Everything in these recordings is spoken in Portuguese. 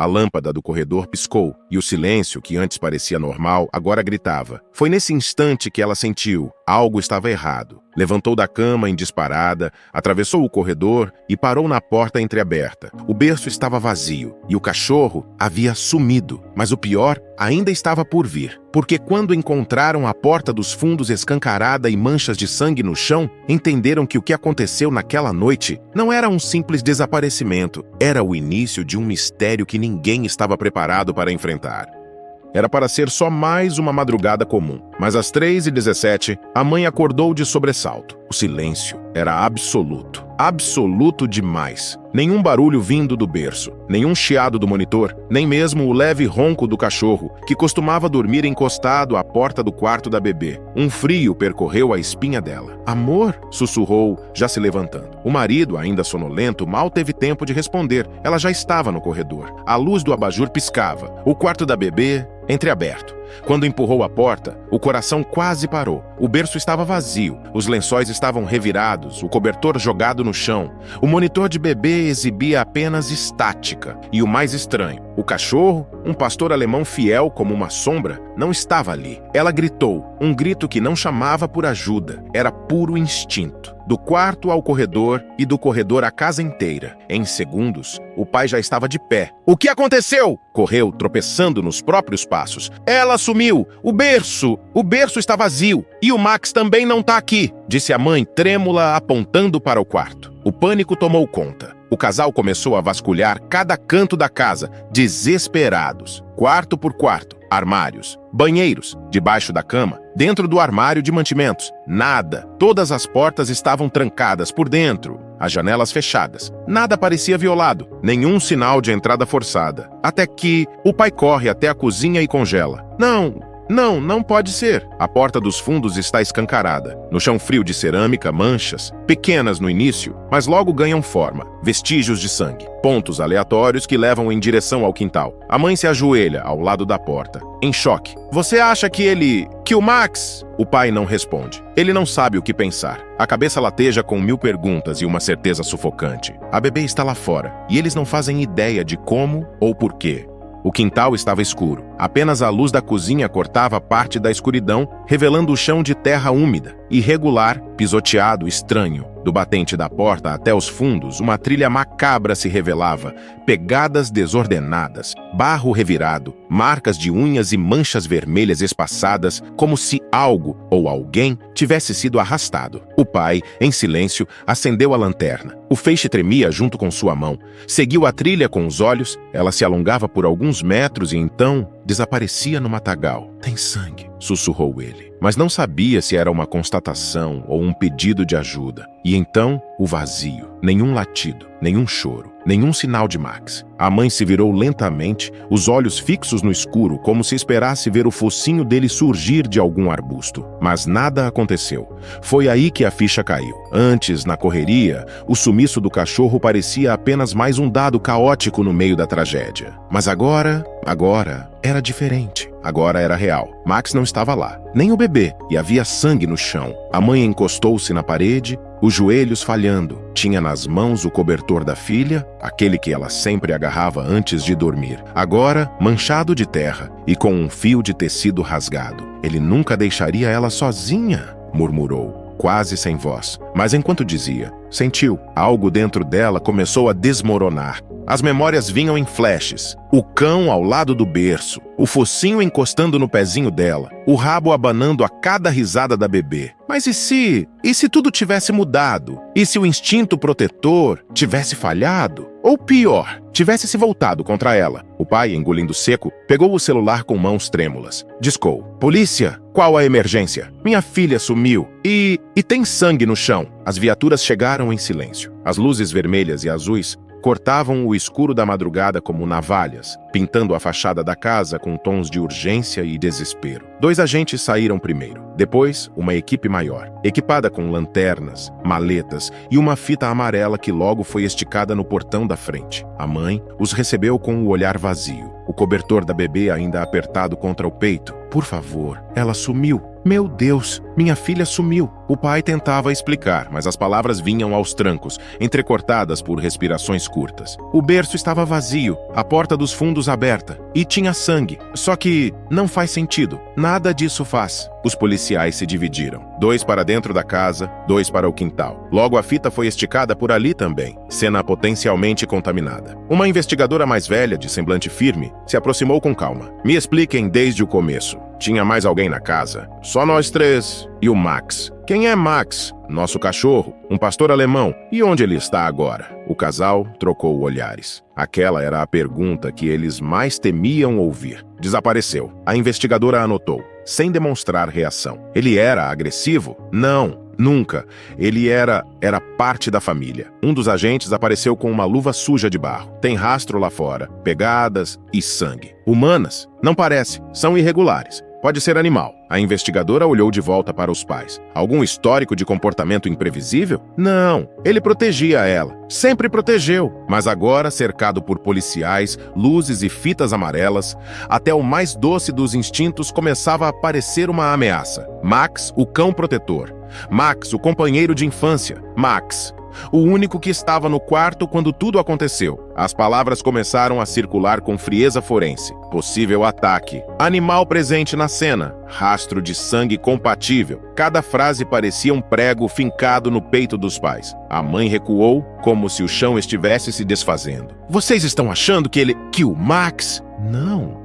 A lâmpada do corredor piscou e o silêncio, que antes parecia normal, agora gritava. Foi nesse instante que ela sentiu. Algo estava errado. Levantou da cama em disparada, atravessou o corredor e parou na porta entreaberta. O berço estava vazio e o cachorro havia sumido. Mas o pior ainda estava por vir, porque quando encontraram a porta dos fundos escancarada e manchas de sangue no chão, entenderam que o que aconteceu naquela noite não era um simples desaparecimento, era o início de um mistério que ninguém estava preparado para enfrentar. Era para ser só mais uma madrugada comum, mas às 3h17, a mãe acordou de sobressalto. O silêncio era absoluto. Absoluto demais. Nenhum barulho vindo do berço, nenhum chiado do monitor, nem mesmo o leve ronco do cachorro, que costumava dormir encostado à porta do quarto da bebê. Um frio percorreu a espinha dela. "Amor?", sussurrou, já se levantando. O marido, ainda sonolento, mal teve tempo de responder. Ela já estava no corredor. A luz do abajur piscava. O quarto da bebê entreaberto. Quando empurrou a porta, o coração quase parou. O berço estava vazio, os lençóis estavam revirados, o cobertor jogado no chão. O monitor de bebê exibia apenas estática. E o mais estranho, o cachorro, um pastor alemão fiel como uma sombra, não estava ali. Ela gritou, um grito que não chamava por ajuda, era puro instinto. Do quarto ao corredor e do corredor à casa inteira. Em segundos, o pai já estava de pé. "O que aconteceu?", correu, tropeçando nos próprios passos. "Ela sumiu! O berço está vazio! E o Max também não está aqui!", disse a mãe, trêmula, apontando para o quarto. O pânico tomou conta. O casal começou a vasculhar cada canto da casa, desesperados. Quarto por quarto, armários, banheiros, debaixo da cama, dentro do armário de mantimentos. Nada. Todas as portas estavam trancadas por dentro, as janelas fechadas. Nada parecia violado, nenhum sinal de entrada forçada. Até que o pai corre até a cozinha e congela. Não pode ser. A porta dos fundos está escancarada. No chão frio de cerâmica, manchas, pequenas no início, mas logo ganham forma. Vestígios de sangue. Pontos aleatórios que levam em direção ao quintal. A mãe se ajoelha ao lado da porta, em choque. "Você acha que o Max?" O pai não responde. Ele não sabe o que pensar. A cabeça lateja com 1000 perguntas e uma certeza sufocante. A bebê está lá fora, e eles não fazem ideia de como ou porquê. O quintal estava escuro. Apenas a luz da cozinha cortava parte da escuridão, revelando o chão de terra úmida, irregular, pisoteado, estranho. Do batente da porta até os fundos, uma trilha macabra se revelava, pegadas desordenadas, barro revirado, marcas de unhas e manchas vermelhas espaçadas, como se algo ou alguém tivesse sido arrastado. O pai, em silêncio, acendeu a lanterna. O feixe tremia junto com sua mão. Seguiu a trilha com os olhos, ela se alongava por alguns metros e então desaparecia no matagal. "Tem sangue", sussurrou ele, mas não sabia se era uma constatação ou um pedido de ajuda. E então, o vazio. Nenhum latido, nenhum choro, nenhum sinal de Max. A mãe se virou lentamente, os olhos fixos no escuro, como se esperasse ver o focinho dele surgir de algum arbusto. Mas nada aconteceu. Foi aí que a ficha caiu. Antes, na correria, o sumiço do cachorro parecia apenas mais um dado caótico no meio da tragédia. Mas agora era diferente. Agora era real. Max não estava lá, nem o bebê, e havia sangue no chão. A mãe encostou-se na parede, os joelhos falhando. Tinha nas mãos o cobertor da filha, aquele que ela sempre agarrava antes de dormir. Agora, manchado de terra e com um fio de tecido rasgado. "Ele nunca deixaria ela sozinha", murmurou, quase sem voz. Mas enquanto dizia, sentiu. Algo dentro dela começou a desmoronar. As memórias vinham em flashes. O cão ao lado do berço, o focinho encostando no pezinho dela, o rabo abanando a cada risada da bebê. Mas e se tudo tivesse mudado? E se o instinto protetor tivesse falhado? Ou pior, tivesse se voltado contra ela? O pai, engolindo seco, pegou o celular com mãos trêmulas. Discou. "Polícia, qual a emergência? Minha filha sumiu. E tem sangue no chão." As viaturas chegaram em silêncio. As luzes vermelhas e azuis cortavam o escuro da madrugada como navalhas, pintando a fachada da casa com tons de urgência e desespero. 2 agentes saíram primeiro. Depois, uma equipe maior, equipada com lanternas, maletas e uma fita amarela que logo foi esticada no portão da frente. A mãe os recebeu com o olhar vazio, o cobertor da bebê ainda apertado contra o peito. Por favor, ela sumiu. Meu Deus, minha filha sumiu. O pai tentava explicar, mas as palavras vinham aos trancos, entrecortadas por respirações curtas. O berço estava vazio, a porta dos fundos aberta, e tinha sangue. Só que não faz sentido. Nada disso faz. Os policiais se dividiram. 2 para dentro da casa, 2 para o quintal. Logo a fita foi esticada por ali também. Cena potencialmente contaminada. Uma investigadora mais velha, de semblante firme, se aproximou com calma. Me expliquem desde o começo. Tinha mais alguém na casa? Só nós 3. E o Max. Quem é Max? Nosso cachorro, um pastor alemão. E onde ele está agora? O casal trocou olhares. Aquela era a pergunta que eles mais temiam ouvir. Desapareceu. A investigadora anotou, sem demonstrar reação. Ele era agressivo? Não. Nunca. Ele era parte da família. Um dos agentes apareceu com uma luva suja de barro. Tem rastro lá fora, pegadas e sangue. Humanas? Não parece. São irregulares. Pode ser animal. A investigadora olhou de volta para os pais. Algum histórico de comportamento imprevisível? Não. Ele protegia ela. Sempre protegeu. Mas agora, cercado por policiais, luzes e fitas amarelas, até o mais doce dos instintos começava a parecer uma ameaça. Max, o cão protetor. Max, o companheiro de infância. Max, o único que estava no quarto quando tudo aconteceu. As palavras começaram a circular com frieza forense. Possível ataque. Animal presente na cena. Rastro de sangue compatível. Cada frase parecia um prego fincado no peito dos pais. A mãe recuou, como se o chão estivesse se desfazendo. Vocês estão achando que o Max...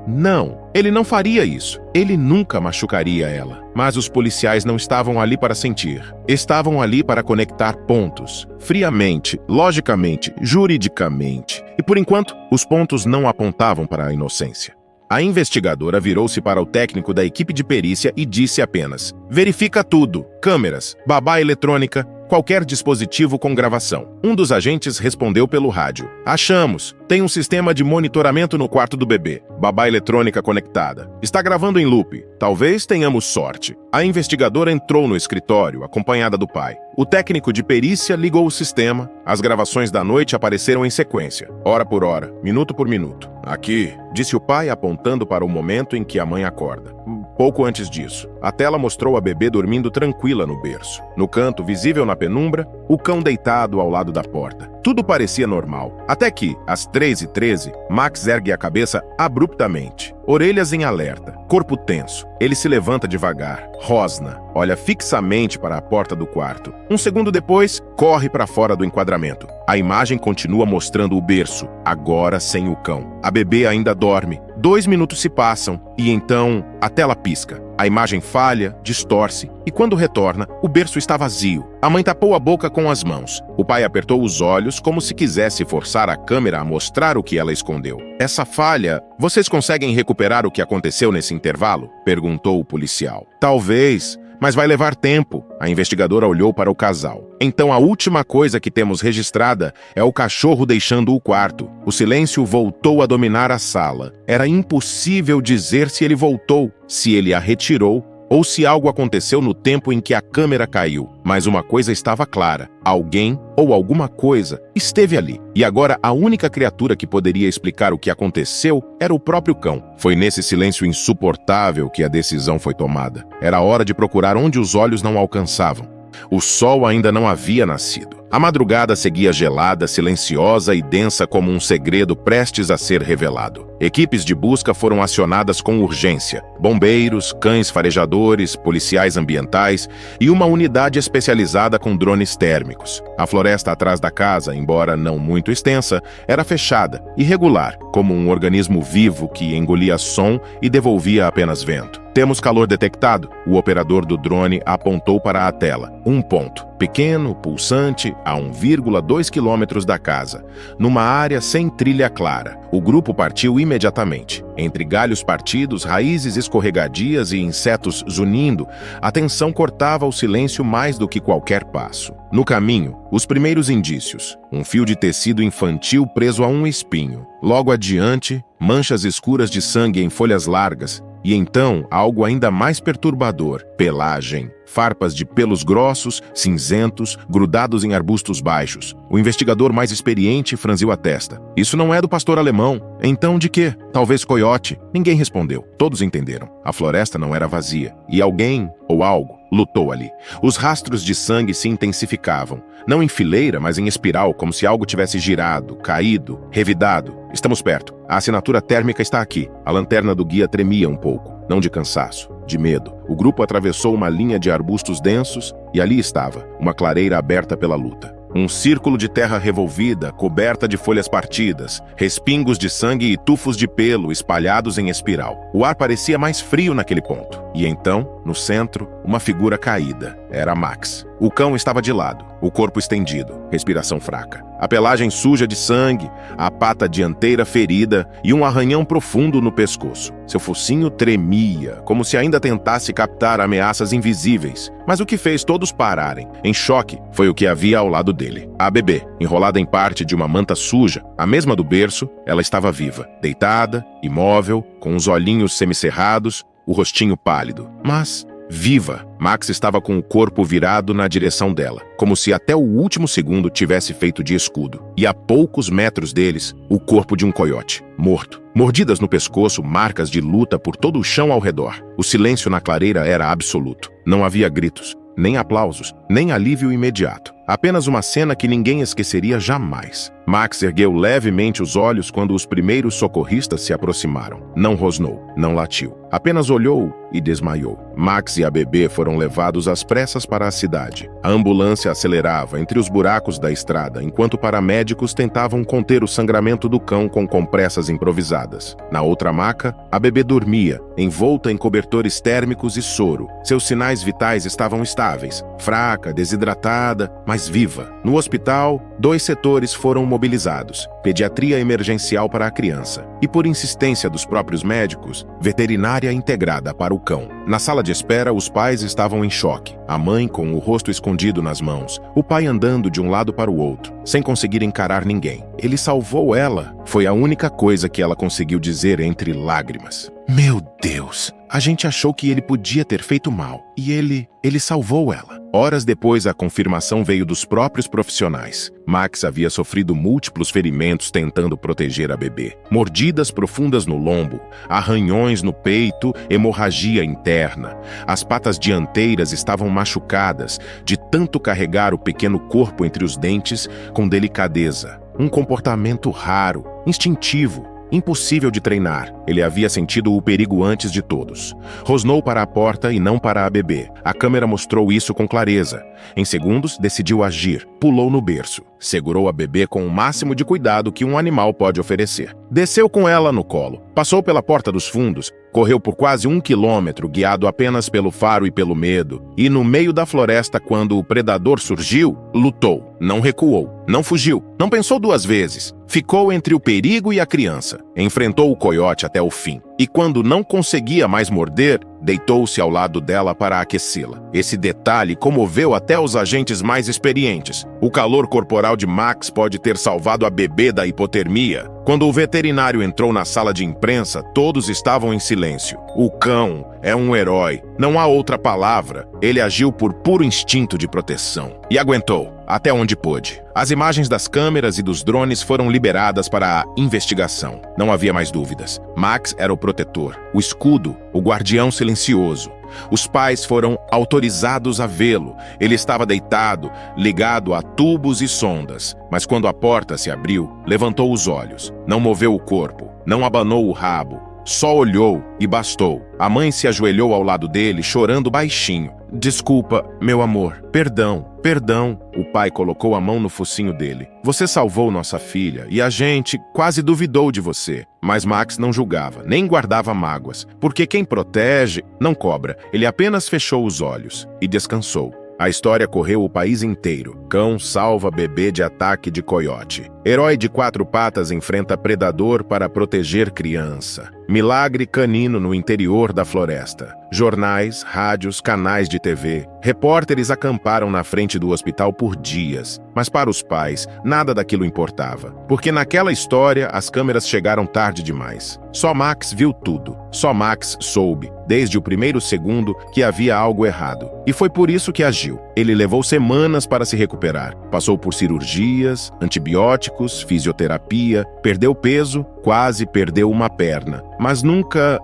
Não. Ele não faria isso. Ele nunca machucaria ela. Mas os policiais não estavam ali para sentir. Estavam ali para conectar pontos. Friamente, logicamente, juridicamente. E por enquanto, os pontos não apontavam para a inocência. A investigadora virou-se para o técnico da equipe de perícia e disse apenas: verifica tudo. Câmeras, babá eletrônica, qualquer dispositivo com gravação. Um dos agentes respondeu pelo rádio. Achamos. Tem um sistema de monitoramento no quarto do bebê. Babá eletrônica conectada. Está gravando em loop. Talvez tenhamos sorte. A investigadora entrou no escritório, acompanhada do pai. O técnico de perícia ligou o sistema. As gravações da noite apareceram em sequência, hora por hora, minuto por minuto. Aqui, disse o pai, apontando para o momento em que a mãe acorda. Pouco antes disso, a tela mostrou a bebê dormindo tranquila no berço. No canto, visível na penumbra, o cão deitado ao lado da porta. Tudo parecia normal, até que, às 3h13, Max ergue a cabeça abruptamente. Orelhas em alerta, corpo tenso. Ele se levanta devagar, rosna, olha fixamente para a porta do quarto. Um segundo depois, corre para fora do enquadramento. A imagem continua mostrando o berço, agora sem o cão. A bebê ainda dorme. 2 minutos se passam e então a tela pisca. A imagem falha, distorce e quando retorna, o berço está vazio. A mãe tapou a boca com as mãos. O pai apertou os olhos como se quisesse forçar a câmera a mostrar o que ela escondeu. Essa falha... Vocês conseguem recuperar o que aconteceu nesse intervalo? Perguntou o policial. Talvez... Mas vai levar tempo. A investigadora olhou para o casal. Então a última coisa que temos registrada é o cachorro deixando o quarto. O silêncio voltou a dominar a sala. Era impossível dizer se ele voltou, se ele a retirou ou se algo aconteceu no tempo em que a câmera caiu. Mas uma coisa estava clara. Alguém ou alguma coisa esteve ali. E agora a única criatura que poderia explicar o que aconteceu era o próprio cão. Foi nesse silêncio insuportável que a decisão foi tomada. Era hora de procurar onde os olhos não alcançavam. O sol ainda não havia nascido. A madrugada seguia gelada, silenciosa e densa como um segredo prestes a ser revelado. Equipes de busca foram acionadas com urgência. Bombeiros, cães farejadores, policiais ambientais e uma unidade especializada com drones térmicos. A floresta atrás da casa, embora não muito extensa, era fechada, irregular, como um organismo vivo que engolia som e devolvia apenas vento. Temos calor detectado. O operador do drone apontou para a tela. Um ponto. Pequeno, pulsante, a 1,2 quilômetros da casa, numa área sem trilha clara. O grupo partiu imediatamente. Entre galhos partidos, raízes escorregadias e insetos zunindo, a tensão cortava o silêncio mais do que qualquer passo. No caminho, os primeiros indícios. Um fio de tecido infantil preso a um espinho. Logo adiante, manchas escuras de sangue em folhas largas. E então, algo ainda mais perturbador, pelagem. farpas de pelos grossos, cinzentos, grudados em arbustos baixos. O investigador mais experiente franziu a testa. Isso não é do pastor alemão. Então de quê? Talvez coiote? Ninguém respondeu. Todos entenderam. A floresta não era vazia. E alguém, ou algo, lutou ali. Os rastros de sangue se intensificavam. Não em fileira, mas em espiral, como se algo tivesse girado, caído, revidado. Estamos perto. A assinatura térmica está aqui. A lanterna do guia tremia um pouco. Não de cansaço, de medo. O grupo atravessou uma linha de arbustos densos e ali estava, uma clareira aberta pela luta. Um círculo de terra revolvida, coberta de folhas partidas, respingos de sangue e tufos de pelo espalhados em espiral. O ar parecia mais frio naquele ponto. E então, no centro, uma figura caída. Era Max. O cão estava de lado, o corpo estendido, respiração fraca. A pelagem suja de sangue, a pata dianteira ferida e um arranhão profundo no pescoço. Seu focinho tremia, como se ainda tentasse captar ameaças invisíveis. Mas o que fez todos pararem, em choque, foi o que havia ao lado dele. A bebê, enrolada em parte de uma manta suja, a mesma do berço, ela estava viva, deitada, imóvel, com os olhinhos semicerrados, o rostinho pálido, mas viva. Max estava com o corpo virado na direção dela, como se até o último segundo tivesse feito de escudo. E a poucos metros deles, o corpo de um coiote, morto. Mordidas no pescoço, marcas de luta por todo o chão ao redor. O silêncio na clareira era absoluto. Não havia gritos, nem aplausos, nem alívio imediato. Apenas uma cena que ninguém esqueceria jamais. Max ergueu levemente os olhos quando os primeiros socorristas se aproximaram. Não rosnou, não latiu. Apenas olhou e desmaiou. Max e a bebê foram levados às pressas para a cidade. A ambulância acelerava entre os buracos da estrada, enquanto paramédicos tentavam conter o sangramento do cão com compressas improvisadas. Na outra maca, a bebê dormia, envolta em cobertores térmicos e soro. Seus sinais vitais estavam estáveis, fraca, desidratada, mas viva. No hospital, 2 setores foram mobilizados: pediatria emergencial para a criança e, por insistência dos próprios médicos, veterinária integrada para o cão. Na sala de espera, os pais estavam em choque. A mãe com o rosto escondido nas mãos, o pai andando de um lado para o outro, sem conseguir encarar ninguém. Ele salvou ela. Foi a única coisa que ela conseguiu dizer entre lágrimas. Meu Deus! A gente achou que ele podia ter feito mal. E ele salvou ela. Horas depois, a confirmação veio dos próprios profissionais. Max havia sofrido múltiplos ferimentos tentando proteger a bebê. Mordidas profundas no lombo, arranhões no peito, hemorragia interna. As patas dianteiras estavam machucadas de tanto carregar o pequeno corpo entre os dentes com delicadeza. Um comportamento raro, instintivo, impossível de treinar. Ele havia sentido o perigo antes de todos. Rosnou para a porta e não para a bebê. A câmera mostrou isso com clareza. Em segundos, decidiu agir. Pulou no berço. Segurou a bebê com o máximo de cuidado que um animal pode oferecer. Desceu com ela no colo. Passou pela porta dos fundos. Correu por quase 1 quilômetro, guiado apenas pelo faro e pelo medo. E no meio da floresta, quando o predador surgiu, lutou. Não recuou. Não fugiu. Não pensou 2 vezes. Ficou entre o perigo e a criança. Enfrentou o coiote até o fim. E quando não conseguia mais morder, deitou-se ao lado dela para aquecê-la. Esse detalhe comoveu até os agentes mais experientes. O calor corporal de Max pode ter salvado a bebê da hipotermia. Quando o veterinário entrou na sala de imprensa, todos estavam em silêncio. O cão é um herói. Não há outra palavra. Ele agiu por puro instinto de proteção. E aguentou, até onde pôde. As imagens das câmeras e dos drones foram liberadas para a investigação. Não havia mais dúvidas. Max era o protetor, o escudo, o guardião silencioso. Os pais foram autorizados a vê-lo. Ele estava deitado, ligado a tubos e sondas. Mas quando a porta se abriu, levantou os olhos. Não moveu o corpo, não abanou o rabo. Só olhou e bastou. A mãe se ajoelhou ao lado dele, chorando baixinho. Desculpa, meu amor. Perdão, perdão. O pai colocou a mão no focinho dele. Você salvou nossa filha e a gente quase duvidou de você. Mas Max não julgava, nem guardava mágoas. Porque quem protege não cobra. Ele apenas fechou os olhos e descansou. A história correu o país inteiro. Cão salva bebê de ataque de coiote. Herói de 4 patas enfrenta predador para proteger criança. Milagre canino no interior da floresta. Jornais, rádios, canais de TV, repórteres acamparam na frente do hospital por dias. Mas para os pais, nada daquilo importava. Porque naquela história, as câmeras chegaram tarde demais. Só Max viu tudo. Só Max soube, desde o primeiro segundo, que havia algo errado. E foi por isso que agiu. Ele levou semanas para se recuperar. Passou por cirurgias, antibióticos, fisioterapia, perdeu peso, quase perdeu uma perna. Mas nunca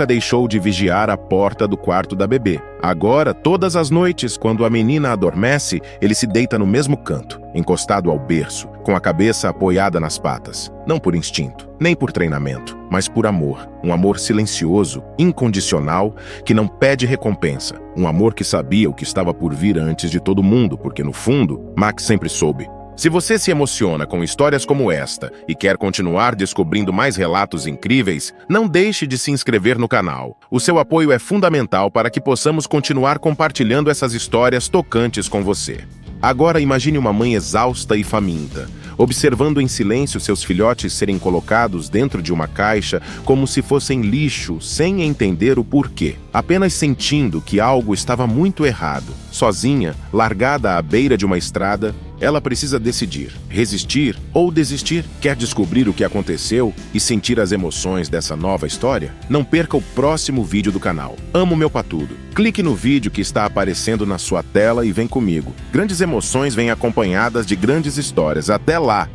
deixou de vigiar a porta do quarto da bebê. Agora, todas as noites, quando a menina adormece, ele se deita no mesmo canto, encostado ao berço, com a cabeça apoiada nas patas. Não por instinto, nem por treinamento, mas por amor. Um amor silencioso, incondicional, que não pede recompensa. Um amor que sabia o que estava por vir antes de todo mundo, porque no fundo, Max sempre soube. Se você se emociona com histórias como esta e quer continuar descobrindo mais relatos incríveis, não deixe de se inscrever no canal. O seu apoio é fundamental para que possamos continuar compartilhando essas histórias tocantes com você. Agora imagine uma mãe exausta e faminta, observando em silêncio seus filhotes serem colocados dentro de uma caixa como se fossem lixo, sem entender o porquê, apenas sentindo que algo estava muito errado. Sozinha, largada à beira de uma estrada, ela precisa decidir, resistir ou desistir. Quer descobrir o que aconteceu e sentir as emoções dessa nova história? Não perca o próximo vídeo do canal. Amo meu patudo. Clique no vídeo que está aparecendo na sua tela e vem comigo. Grandes emoções vêm acompanhadas de grandes histórias. Até lá!